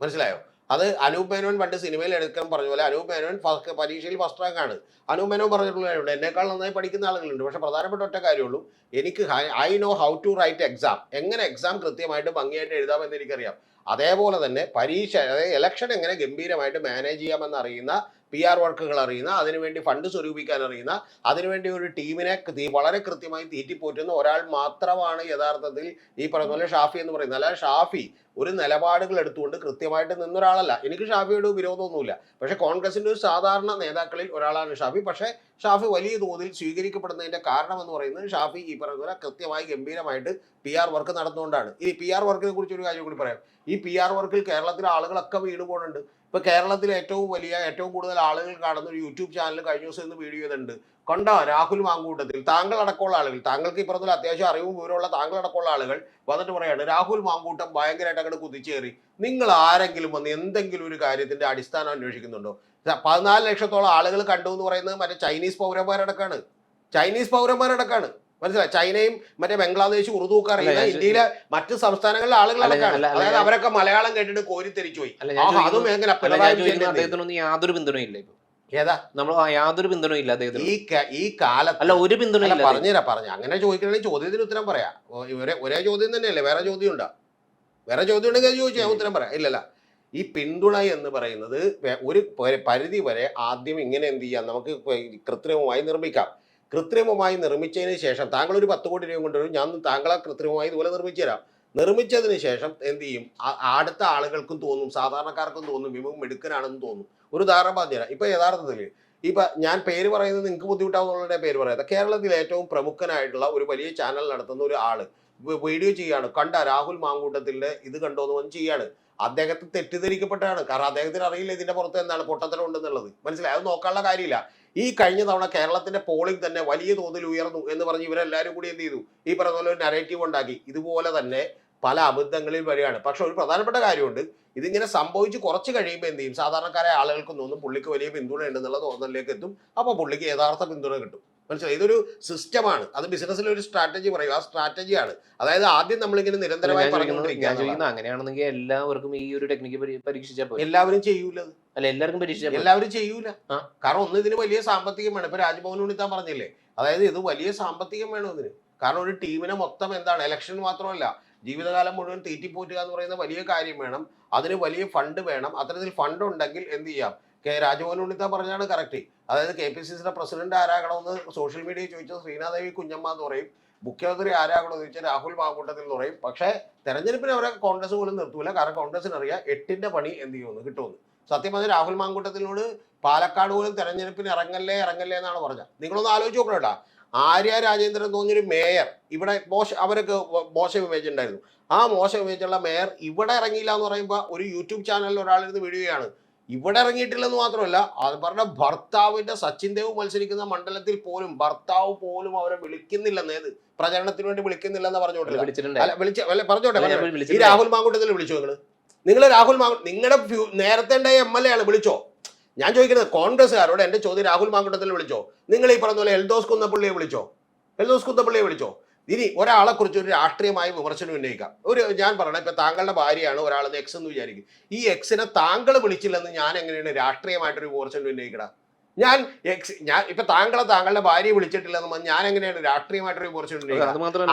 മനസ്സിലായോ? അത് അനൂപ് മേനോൻ പണ്ട് സിനിമയിൽ എടുക്കാൻ പറഞ്ഞ പോലെ അനൂപ് മേനോൻ പരീക്ഷയിൽ ഫസ്റ്റ് റാങ്ക് ആണ്. അനൂപ് മേനോൻ പറഞ്ഞിട്ടുള്ള കാര്യമുണ്ട്, എന്നേക്കാൾ നന്നായി പഠിക്കുന്ന ആളുകളുണ്ട്. പക്ഷെ പ്രധാനപ്പെട്ട ഒറ്റ കാര്യമുള്ളൂ, എനിക്ക് I know how to write exam, എങ്ങനെ എക്സാം കൃത്യമായിട്ട് ഭംഗിയായിട്ട് എഴുതാമെന്ന് എനിക്കറിയാം. അതേപോലെ തന്നെ പരീക്ഷ, അതായത് ഇലക്ഷൻ എങ്ങനെ ഗംഭീരമായിട്ട് മാനേജ് ചെയ്യാമെന്ന് അറിയുന്ന, PR വർക്കുകൾ അറിയുന്ന, അതിനുവേണ്ടി ഫണ്ട് സ്വരൂപിക്കാൻ അറിയുന്ന, അതിനുവേണ്ടി ഒരു ടീമിനെ വളരെ കൃത്യമായി തീറ്റിപ്പോറ്റുന്ന ഒരാൾ മാത്രമാണ് യഥാർത്ഥത്തിൽ ഈ പറയുന്ന പോലെ ഷാഫി എന്ന് പറയുന്നത്. അല്ലാതെ ഷാഫി ഒരു നിലപാടുകൾ എടുത്തുകൊണ്ട് കൃത്യമായിട്ട് നിന്നൊരാളല്ല. എനിക്ക് ഷാഫിയോട് വിരോധമൊന്നുമില്ല. പക്ഷേ കോൺഗ്രസിൻ്റെ ഒരു സാധാരണ നേതാക്കളിൽ ഒരാളാണ് ഷാഫി. പക്ഷേ ഷാഫി വലിയ തോതിൽ സ്വീകരിക്കപ്പെടുന്നതിൻ്റെ കാരണം എന്ന് പറയുന്നത് ഷാഫി ഈ പറയുന്ന പോലെ കൃത്യമായി ഗംഭീരമായിട്ട് PR വർക്ക് നടന്നുകൊണ്ടാണ്. ഈ PR വർക്കിനെ കുറിച്ച് ഒരു കാര്യം കൂടി പറയാം. ഈ PR വർക്കിൽ കേരളത്തിലെ ആളുകളൊക്കെ വീണ് പോകുന്നുണ്ട്. ഇപ്പോൾ കേരളത്തിൽ ഏറ്റവും കൂടുതൽ ആളുകൾ കാണുന്ന ഒരു യൂട്യൂബ് ചാനൽ കഴിഞ്ഞ ദിവസം ഇന്ന് വീഡിയോ ചെയ്തിട്ടുണ്ട്. കണ്ടോ, രാഹുൽ മാങ്കൂട്ടത്തിൽ, താങ്കൾ അടക്കമുള്ള ആളുകൾ, താങ്കൾക്ക് ഈ പറഞ്ഞ അത്യാവശ്യം അറിവും വിവരമുള്ള താങ്കൾ അടക്കമുള്ള ആളുകൾ വന്നിട്ട് പറയാണ് രാഹുൽ മാങ്കൂട്ടം ഭയങ്കരമായിട്ട് അങ്ങോട്ട് കുതിച്ചേറി. നിങ്ങൾ ആരെങ്കിലും വന്ന് എന്തെങ്കിലും ഒരു കാര്യത്തിന്റെ അടിസ്ഥാനം അന്വേഷിക്കുന്നുണ്ടോ? 14 ലക്ഷത്തോളം ആളുകൾ കണ്ടു എന്ന് പറയുന്നത് മറ്റേ ചൈനീസ് പൗരന്മാരടക്കാണ്. മനസ്സിലായി? ചൈനയും മറ്റേ ബംഗ്ലാദേശ് ഉറുദു ഒക്കെ അറിയുന്ന ഇന്ത്യയിലെ മറ്റ് സംസ്ഥാനങ്ങളിലെ ആളുകളടക്കാണ്. അതായത് അവരൊക്കെ മലയാളം കേട്ടിട്ട് കോരിത്തെരിച്ചു പോയി. അതും എങ്ങനെ യാതൊരു പിന്തുണയില്ല. ഏതാ നമ്മൾ യാതൊരു പിന്തുണയില്ല ഈ കാലത്ത്. അല്ല, ഒരു പിന്തുണയില്ല. പറഞ്ഞു അങ്ങനെ ചോദിക്കണമെങ്കിൽ ചോദ്യത്തിന് ഉത്തരം പറയാം. ഒരേ ചോദ്യം തന്നെയല്ലേ? വേറെ ചോദ്യം ഉണ്ടോ? വേറെ ചോദ്യം ഉണ്ടെങ്കിൽ അത് ചോദിച്ചാൽ ഉത്തരം പറയാം. ഇല്ലല്ല, ഈ പിന്തുണ എന്ന് പറയുന്നത് ഒരു പരിധി വരെ ആദ്യം ഇങ്ങനെ എന്ത് ചെയ്യാം, നമുക്ക് കൃത്രിമമായി നിർമ്മിക്കാം. കൃത്രിമമായി നിർമ്മിച്ചതിന് ശേഷം താങ്കൾ ഒരു 10 കോടി രൂപ കൊണ്ടുവരും, ഞാൻ താങ്കളെ കൃത്രിമമായി ഇതുപോലെ നിർമ്മിച്ചു തരാം. നിർമ്മിച്ചതിന് ശേഷം എന്ത് ചെയ്യും, അടുത്ത ആളുകൾക്കും തോന്നും, സാധാരണക്കാർക്കും തോന്നും വിമുഖം എടുക്കാനാണെന്ന് തോന്നും. ഒരു ഉദാഹരണം പറഞ്ഞുതരാം. ഇപ്പൊ യഥാർത്ഥത്തിൽ ഞാൻ പേര് പറയുന്നത് നിങ്ങൾക്ക് ബുദ്ധിമുട്ടാവുന്നവരുടെ പേര് പറയാം. കേരളത്തിലെ ഏറ്റവും പ്രമുഖനായിട്ടുള്ള ഒരു വലിയ ചാനൽ നടത്തുന്ന ഒരു ആള് വീഡിയോ ചെയ്യാണ്, കണ്ട രാഹുൽ മാങ്കൂട്ടത്തിന്റെ ഇത് കണ്ടോന്ന് വന്ന് ചെയ്യാണ്. അദ്ദേഹത്തെ തെറ്റിദ്ധരിക്കപ്പെട്ടാണ്. കാരണം അദ്ദേഹത്തിന് അറിയില്ല ഇതിന്റെ പുറത്ത് എന്താണ് പൊട്ടത്തരം ഉണ്ടെന്നുള്ളത്. മനസ്സിലായി? അത് നോക്കാനുള്ള കാര്യമില്ല. ഈ കഴിഞ്ഞ തവണ കേരളത്തിന്റെ പോളിംഗ് തന്നെ വലിയ തോതിൽ ഉയർന്നു എന്ന് പറഞ്ഞ് ഇവരെല്ലാവരും കൂടി എന്ത് ചെയ്തു, ഈ പറഞ്ഞ പോലെ ഒരു നരേറ്റീവ് ഉണ്ടാക്കി. ഇതുപോലെ തന്നെ പല അബദ്ധങ്ങളിൽ വരികയാണ്. പക്ഷെ ഒരു പ്രധാനപ്പെട്ട കാര്യമുണ്ട്, ഇതിങ്ങനെ സംഭവിച്ച് കുറച്ച് കഴിയുമ്പോൾ എന്ത് ചെയ്യും, സാധാരണക്കാരായ ആളുകൾക്കും തോന്നും പുള്ളിക്ക് വലിയ പിന്തുണ ഉണ്ടെന്നുള്ള തോന്നലിലേക്ക് എത്തും. അപ്പോൾ പുള്ളിക്ക് യഥാർത്ഥ പിന്തുണ കിട്ടും. മനസ്സിലായി? ഇതൊരു സിസ്റ്റമാണ്. അത് ബിസിനസ്സിലെ ഒരു സ്ട്രാറ്റജി പറയും. ആ സ്ട്രാറ്റജിയാണ്. അതായത് ആദ്യം നമ്മളിങ്ങനെ നിരന്തരമായി പറഞ്ഞുകൊണ്ടിരിക്കുക. അങ്ങനെയാണെന്നെങ്കിൽ എല്ലാവർക്കും ഈ ഒരു ടെക്നിക്ക് പരീക്ഷിച്ചാൽ എല്ലാവരും ചെയ്യൂല. അല്ല, എല്ലാവരും ചെയ്യൂല. കാരണം ഒന്ന്, ഇതിന് വലിയ സാമ്പത്തികം വേണം. ഇപ്പൊ രാജ്ഭവൻ ഉണ്ണിത്താൻ പറഞ്ഞില്ലേ, അതായത് ഇത് വലിയ സാമ്പത്തികം വേണം ഇതിന്. കാരണം ഒരു ടീമിനെ മൊത്തം എന്താണ്, ഇലക്ഷൻ മാത്രമല്ല ജീവിതകാലം മുഴുവൻ തീറ്റിപ്പോറ്റുക എന്ന് പറയുന്ന വലിയ കാര്യം വേണം. അതിന് വലിയ ഫണ്ട് വേണം. അത്തരത്തിൽ ഫണ്ട് ഉണ്ടെങ്കിൽ എന്ത് ചെയ്യാം. രാജ്ഭവൻ ഉണ്ണിത്താൻ പറഞ്ഞാണ് കറക്റ്റ്. അതായത് KPCCയുടെ പ്രസിഡന്റ് ആരാകണമെന്ന് സോഷ്യൽ മീഡിയയിൽ ചോദിച്ചത് ശ്രീനാദേവി കുഞ്ഞമ്മ എന്ന് പറയും. മുഖ്യമന്ത്രി ആരാകണമെന്ന് ചോദിച്ചാൽ രാഹുൽ മാങ്കൂട്ടത്തിൽ എന്ന് പറയും. പക്ഷേ തെരഞ്ഞെടുപ്പിന് അവരെ കോൺഗ്രസ് പോലും നിർത്തൂല. കാരണം കോൺഗ്രസിന് അറിയാം 8ന്റെ പണി എന്ത് ചെയ്യുമെന്ന് കിട്ടുമെന്ന്. സത്യം പറഞ്ഞാൽ രാഹുൽ മാങ്കൂട്ടത്തിനോട് പാലക്കാട് പോലും തെരഞ്ഞെടുപ്പിന് ഇറങ്ങല്ലേ എന്നാണ് പറഞ്ഞത്. നിങ്ങളൊന്ന് ആലോചിച്ച് നോക്കണം കേട്ടോ. ആര്യ രാജേന്ദ്രൻ തോന്നിയൊരു മേയർ ഇവിടെ അവരൊക്കെ മോശം ഇമേജ് ഉണ്ടായിരുന്നു. ആ മോശം ഇമേജുള്ള മേയർ ഇവിടെ ഇറങ്ങിയില്ല എന്ന് പറയുമ്പോൾ ഒരു യൂട്യൂബ് ചാനലിൽ ഒരാളിരുന്ന് വീഴുകയാണ്. ഇവിടെ ഇറങ്ങിയിട്ടില്ലെന്ന് മാത്രമല്ല, അത് പറഞ്ഞ ഭർത്താവിന്റെ സച്ചിൻ ദേവ് മത്സരിക്കുന്ന മണ്ഡലത്തിൽ പോലും ഭർത്താവ് പോലും അവരെ വിളിക്കുന്നില്ലെന്ന്, ഏത് പ്രചരണത്തിന് വേണ്ടി വിളിക്കുന്നില്ലെന്ന് പറഞ്ഞോട്ടെ. ഈ രാഹുൽ മാങ്കൂട്ടത്തിൽ വിളിച്ചോ നിങ്ങൾ രാഹുൽ നിങ്ങളുടെ നേരത്തെ ഉണ്ടായ MLA ആണ്, വിളിച്ചോ? ഞാൻ ചോദിക്കുന്നത് കോൺഗ്രസ്സുകാരോട് എൻ്റെ ചോദ്യം, രാഹുൽ മാങ്കൂട്ടത്തിൽ വിളിച്ചോ? നിങ്ങൾ ഈ പറഞ്ഞ പോലെ എൽദോസ് കുന്നപ്പള്ളിയെ വിളിച്ചോ? ഇനി ഒരാളെ കുറിച്ച് ഒരു രാഷ്ട്രീയമായ വിമർശനം ഉന്നയിക്കാം. ഞാൻ പറയണം, ഇപ്പൊ താങ്കളുടെ ഭാര്യയാണ് ഒരാളെന്ന് X എന്ന് വിചാരിക്കും. ഈ Xനെ താങ്കൾ വിളിച്ചില്ലെന്ന് ഞാൻ എങ്ങനെയാണ് രാഷ്ട്രീയമായിട്ടൊരു വിമർശനം ഉന്നയിക്കണം? ഞാൻ ഇപ്പൊ താങ്കളുടെ ഭാര്യയെ വിളിച്ചിട്ടില്ലെന്ന് ഞാൻ എങ്ങനെയാണ് രാഷ്ട്രീയമായിട്ടൊരു വിമർശനം ഉന്നയിക്കണം?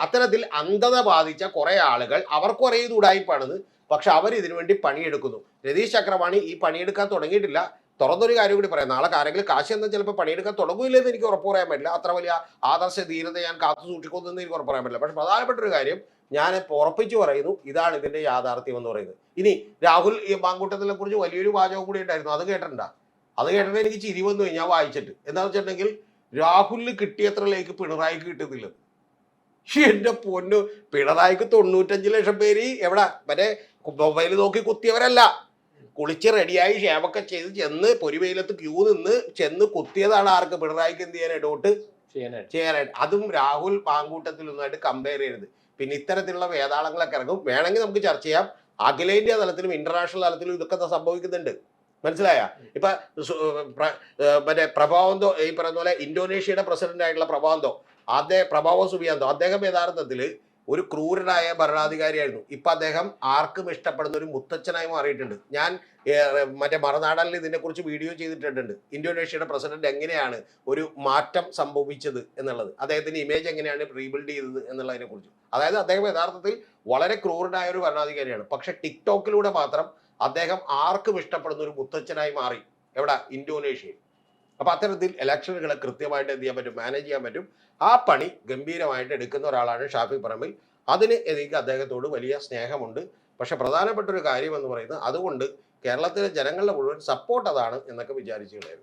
അത്തരത്തിൽ അന്ധത ബാധിച്ച കുറെ ആളുകൾ, അവർക്ക് കുറേ ഉടായിപ്പാണെന്ന്, പക്ഷെ അവർ ഇതിനു വേണ്ടി പണിയെടുക്കുന്നു. രതീഷ് ചക്രവാണി ഈ പണിയെടുക്കാൻ തുടങ്ങിയിട്ടില്ല. തുറന്നൊരു കാര്യം കൂടി പറയാം, നാളെ ആരെങ്കിലും കാശ് എന്നാൽ ചിലപ്പോൾ പണിയെടുക്കാൻ തുടങ്ങില്ലെന്ന് എനിക്ക് ഉറപ്പ് പറയാൻ പറ്റില്ല. അത്ര വലിയ ആദർശ ധീരത ഞാൻ കാത്തു സൂക്ഷിക്കുമെന്ന് എനിക്ക് ഉറപ്പ് പറയാൻ പറ്റില്ല. പക്ഷെ പ്രധാനപ്പെട്ട ഒരു കാര്യം ഞാൻ ഉറപ്പിച്ചു പറയുന്നു, ഇതാണ് ഇതിന്റെ യാഥാർത്ഥ്യം എന്ന് പറയുന്നത്. ഇനി രാഹുൽ ഈ മാങ്കൂട്ടത്തിനെ കുറിച്ച് വലിയൊരു വാചകം കൂടി ഉണ്ടായിരുന്നു, അത് കേട്ടിട്ടുണ്ടോ? അത് കേട്ടിട്ട് എനിക്ക് ചിരി വന്നു ഞാൻ വായിച്ചിട്ട്. എന്താണെന്ന് വെച്ചിട്ടുണ്ടെങ്കിൽ രാഹുലിന് കിട്ടിയത്ര ലേക്ക് പിണറായിക്ക് കിട്ടുന്നില്ല. എന്റെ പൊന്നു, പിണറായിക്ക് 95 ലക്ഷം പേര് എവിടെ മറ്റേ മൊബൈൽ നോക്കി കുത്തിയവരല്ല, കുളിച്ച് റെഡിയായി ഷേവൊക്കെ ചെയ്ത് ചെന്ന് പൊരിവെയിലത്ത് ക്യൂ നിന്ന് ചെന്ന് കുത്തിയതാണ്. ആർക്ക്? പിണറായിക്ക് എന്ത് ചെയ്യാനായിട്ട്, വോട്ട് ചെയ്യാനായിട്ട്. അതും രാഹുൽ പാങ്കൂട്ടത്തിലൊന്നായിട്ട് കമ്പയർ ചെയ്യരുത്. പിന്നെ ഇത്തരത്തിലുള്ള വേതാളങ്ങളൊക്കെ ഇറങ്ങും. വേണമെങ്കിൽ നമുക്ക് ചർച്ച ചെയ്യാം. അഖിലേന്ത്യാ തലത്തിലും ഇന്റർനാഷണൽ തലത്തിലും ഇതൊക്കെ സംഭവിക്കുന്നുണ്ട്. മനസ്സിലായ? ഇപ്പൊ മറ്റേ പ്രഭാവന്തോ, ഈ പറയുന്ന പോലെ ഇന്തോനേഷ്യയുടെ പ്രസിഡന്റ് ആയിട്ടുള്ള പ്രഭാവോ സുബിയാന്തോ, അദ്ദേഹം യഥാർത്ഥത്തിൽ ഒരു ക്രൂരനായ ഭരണാധികാരിയായിരുന്നു. ഇപ്പൊ അദ്ദേഹം ആർക്കും ഇഷ്ടപ്പെടുന്ന ഒരു മുത്തച്ഛനായി മാറിയിട്ടുണ്ട്. ഞാൻ മറ്റേ മറുനാടനിൽ ഇതിനെക്കുറിച്ച് വീഡിയോ ചെയ്തിട്ടുണ്ട്. ഇന്തോനേഷ്യയുടെ പ്രസിഡന്റ് എങ്ങനെയാണ് ഒരു മാറ്റം സംഭവിച്ചത് എന്നുള്ളത്, അദ്ദേഹത്തിന്റെ ഇമേജ് എങ്ങനെയാണ് റീബിൽഡ് ചെയ്തത് എന്നുള്ളതിനെ കുറിച്ച്. അതായത് അദ്ദേഹം യഥാർത്ഥത്തിൽ വളരെ ക്രൂരനായ ഒരു ഭരണാധികാരിയാണ്. പക്ഷെ ടിക്ടോക്കിലൂടെ മാത്രം അദ്ദേഹം ആർക്കും ഇഷ്ടപ്പെടുന്ന ഒരു മുത്തച്ഛനായി മാറി. എവിടെ? ഇന്തോനേഷ്യയിൽ. അപ്പൊ അത്തരത്തിൽ ഇലക്ഷനുകളെ കൃത്യമായിട്ട് എന്ത് ചെയ്യാൻ പറ്റും? മാനേജ് ചെയ്യാൻ പറ്റും. ആ പണി ഗംഭീരമായിട്ട് എടുക്കുന്ന ഒരാളാണ് ഷാഫി പറമ്പിൽ. അതിന് എനിക്ക് അദ്ദേഹത്തോട് വലിയ സ്നേഹമുണ്ട്. പക്ഷെ പ്രധാനപ്പെട്ട ഒരു കാര്യം എന്ന് പറയുന്നത്, അതുകൊണ്ട് കേരളത്തിലെ ജനങ്ങളുടെ മുഴുവൻ സപ്പോർട്ട് അതാണ് എന്നൊക്കെ വിചാരിച്ചിട്ടുണ്ടായിരുന്നു.